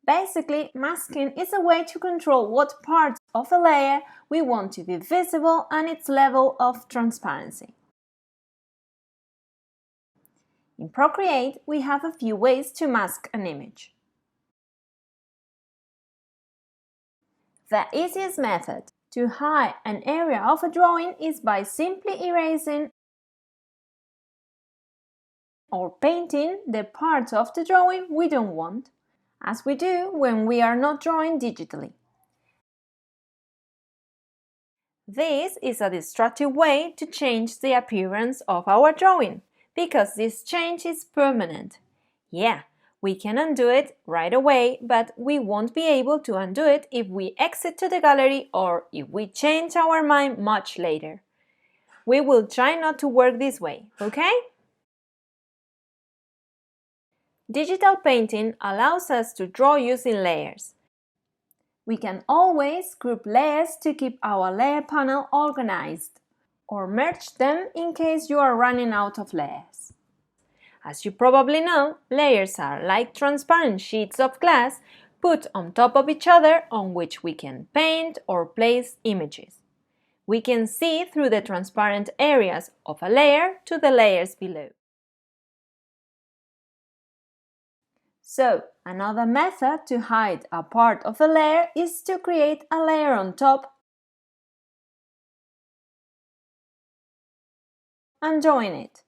Basically, masking is a way to control what parts of a layer we want to be visible and its level of transparency. In Procreate, we have a few ways to mask an image. The easiest method to hide an area of a drawing is by simply erasing or painting the parts of the drawing we don't want, as we do when we are not drawing digitally. This is a destructive way to change the appearance of our drawing, because this change is permanent. Yeah, we can undo it right away, but we won't be able to undo it if we exit to the gallery or if we change our mind much later. We will try not to work this way, okay? Digital painting allows us to draw using layers. We can always group layers to keep our layer panel organized, or merge them in case you are running out of layers. As you probably know, layers are like transparent sheets of glass put on top of each other on which we can paint or place images. We can see through the transparent areas of a layer to the layers below. So, another method to hide a part of a layer is to create a layer on top and join it.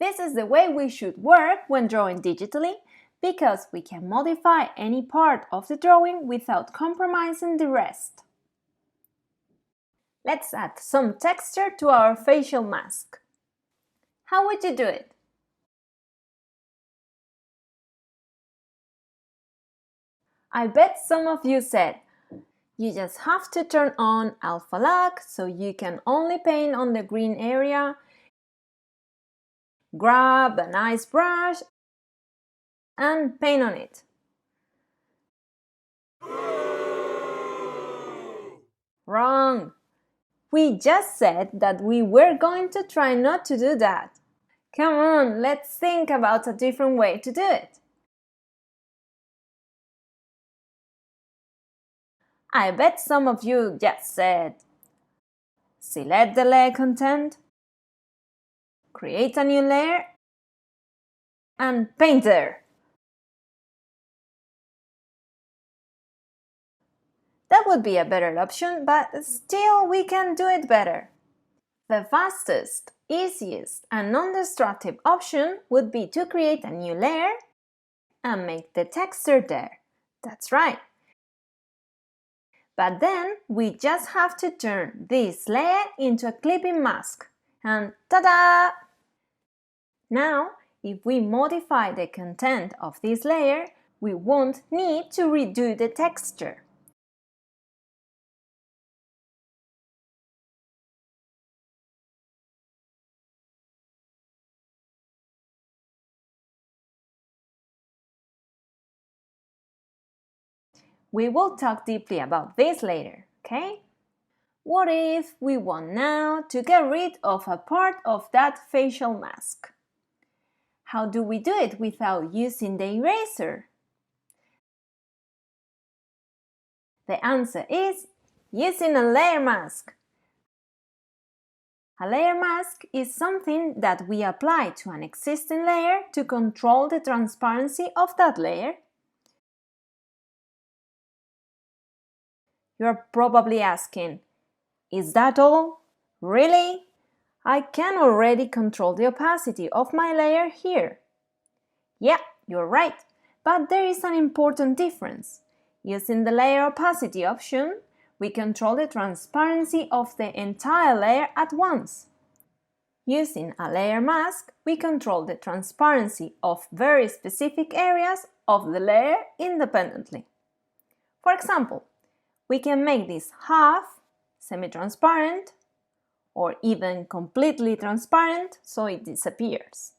This is the way we should work when drawing digitally, because we can modify any part of the drawing without compromising the rest. Let's add some texture to our facial mask. How would you do it? I bet some of you said, you just have to turn on alpha lock so you can only paint on the green area, grab a nice brush and paint on it. Wrong! We just said that we were going to try not to do that. Come on, let's think about a different way to do it. I bet some of you just said, select the layer content, create a new layer, and paint there. That would be a better option, but still we can do it better. The fastest, easiest, and non-destructive option would be to create a new layer and make the texture there. That's right. But then we just have to turn this layer into a clipping mask. And ta-da! Now, if we modify the content of this layer, we won't need to redo the texture. We will talk deeply about this later, okay? What if we want now to get rid of a part of that facial mask? How do we do it without using the eraser? The answer is using a layer mask. A layer mask is something that we apply to an existing layer to control the transparency of that layer. You're probably asking, is that all? Really? I can already control the opacity of my layer here. Yeah, you're right, but there is an important difference. Using the layer opacity option, we control the transparency of the entire layer at once. Using a layer mask, we control the transparency of very specific areas of the layer independently. For example, we can make this half semi-transparent or even completely transparent so it disappears.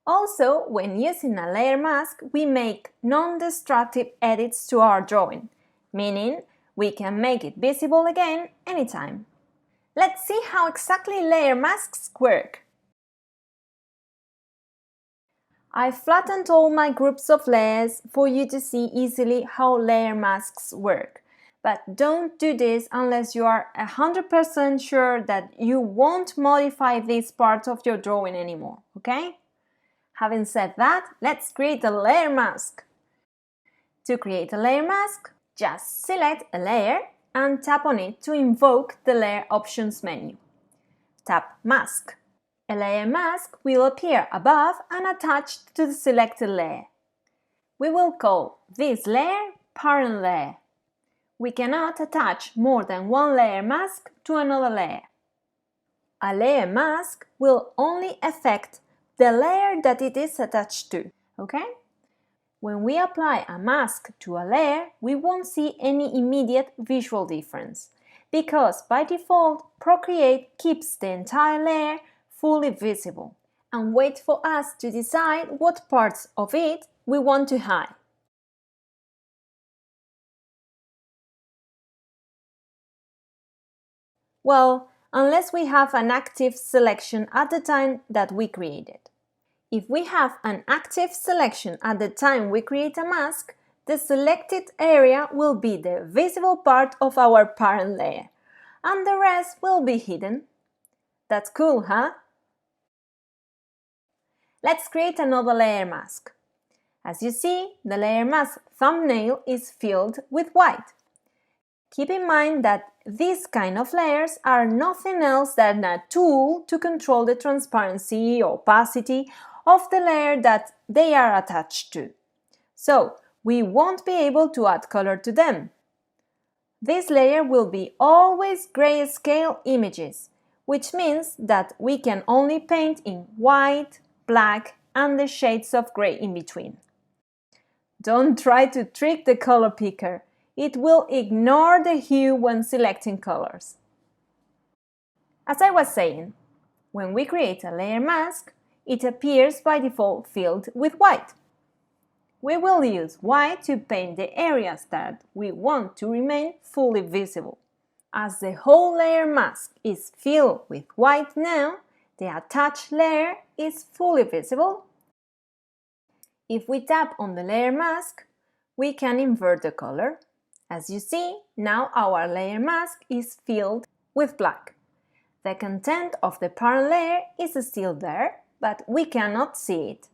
Also, when using a layer mask, we make non-destructive edits to our drawing, meaning we can make it visible again anytime. Let's see how exactly layer masks work. I flattened all my groups of layers for you to see easily how layer masks work. But don't do this unless you are 100% sure that you won't modify this part of your drawing anymore, okay? Having said that, let's create a layer mask. To create a layer mask, just select a layer and tap on it to invoke the Layer Options menu. Tap Mask. A layer mask will appear above and attached to the selected layer. We will call this layer Parent Layer. We cannot attach more than one layer mask to another layer. A layer mask will only affect the layer that it is attached to, okay? When we apply a mask to a layer, we won't see any immediate visual difference, because by default, Procreate keeps the entire layer fully visible and waits for us to decide what parts of it we want to hide. Well, unless we have an active selection at the time that we create it. If we have an active selection at the time we create a mask, the selected area will be the visible part of our parent layer, and the rest will be hidden. That's cool, huh? Let's create another layer mask. As you see, the layer mask thumbnail is filled with white. Keep in mind that these kind of layers are nothing else than a tool to control the transparency or opacity of the layer that they are attached to. So, we won't be able to add color to them. This layer will be always grayscale images, which means that we can only paint in white, black, and the shades of gray in between. Don't try to trick the color picker. It will ignore the hue when selecting colors. As I was saying, when we create a layer mask, it appears by default filled with white. We will use white to paint the areas that we want to remain fully visible. As the whole layer mask is filled with white now, the attached layer is fully visible. If we tap on the layer mask, we can invert the color. As you see, now our layer mask is filled with black. The content of the parent layer is still there, but we cannot see it.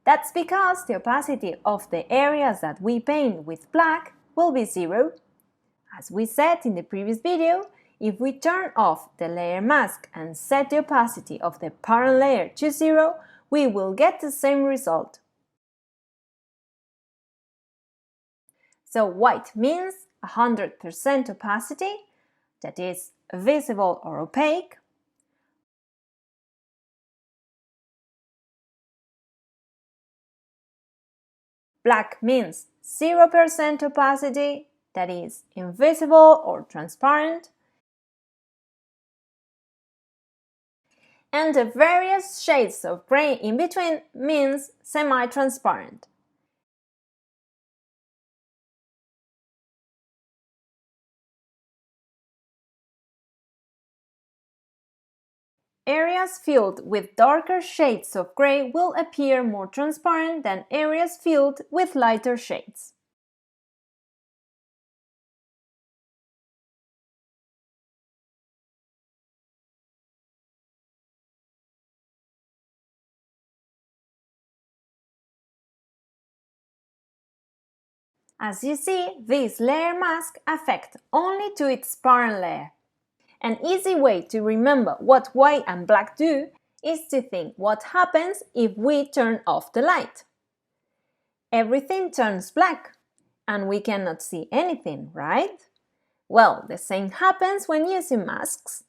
That's because the opacity of the areas that we paint with black will be 0. As we said in the previous video, if we turn off the layer mask and set the opacity of the parent layer to 0, we will get the same result. So white means 100% opacity, that is visible or opaque. Black means 0% opacity, that is invisible or transparent. And the various shades of gray in between means semi-transparent. Areas filled with darker shades of gray will appear more transparent than areas filled with lighter shades. As you see, this layer mask affects only to its parent layer. An easy way to remember what white and black do is to think what happens if we turn off the light. Everything turns black, and we cannot see anything, right? Well, the same happens when using masks.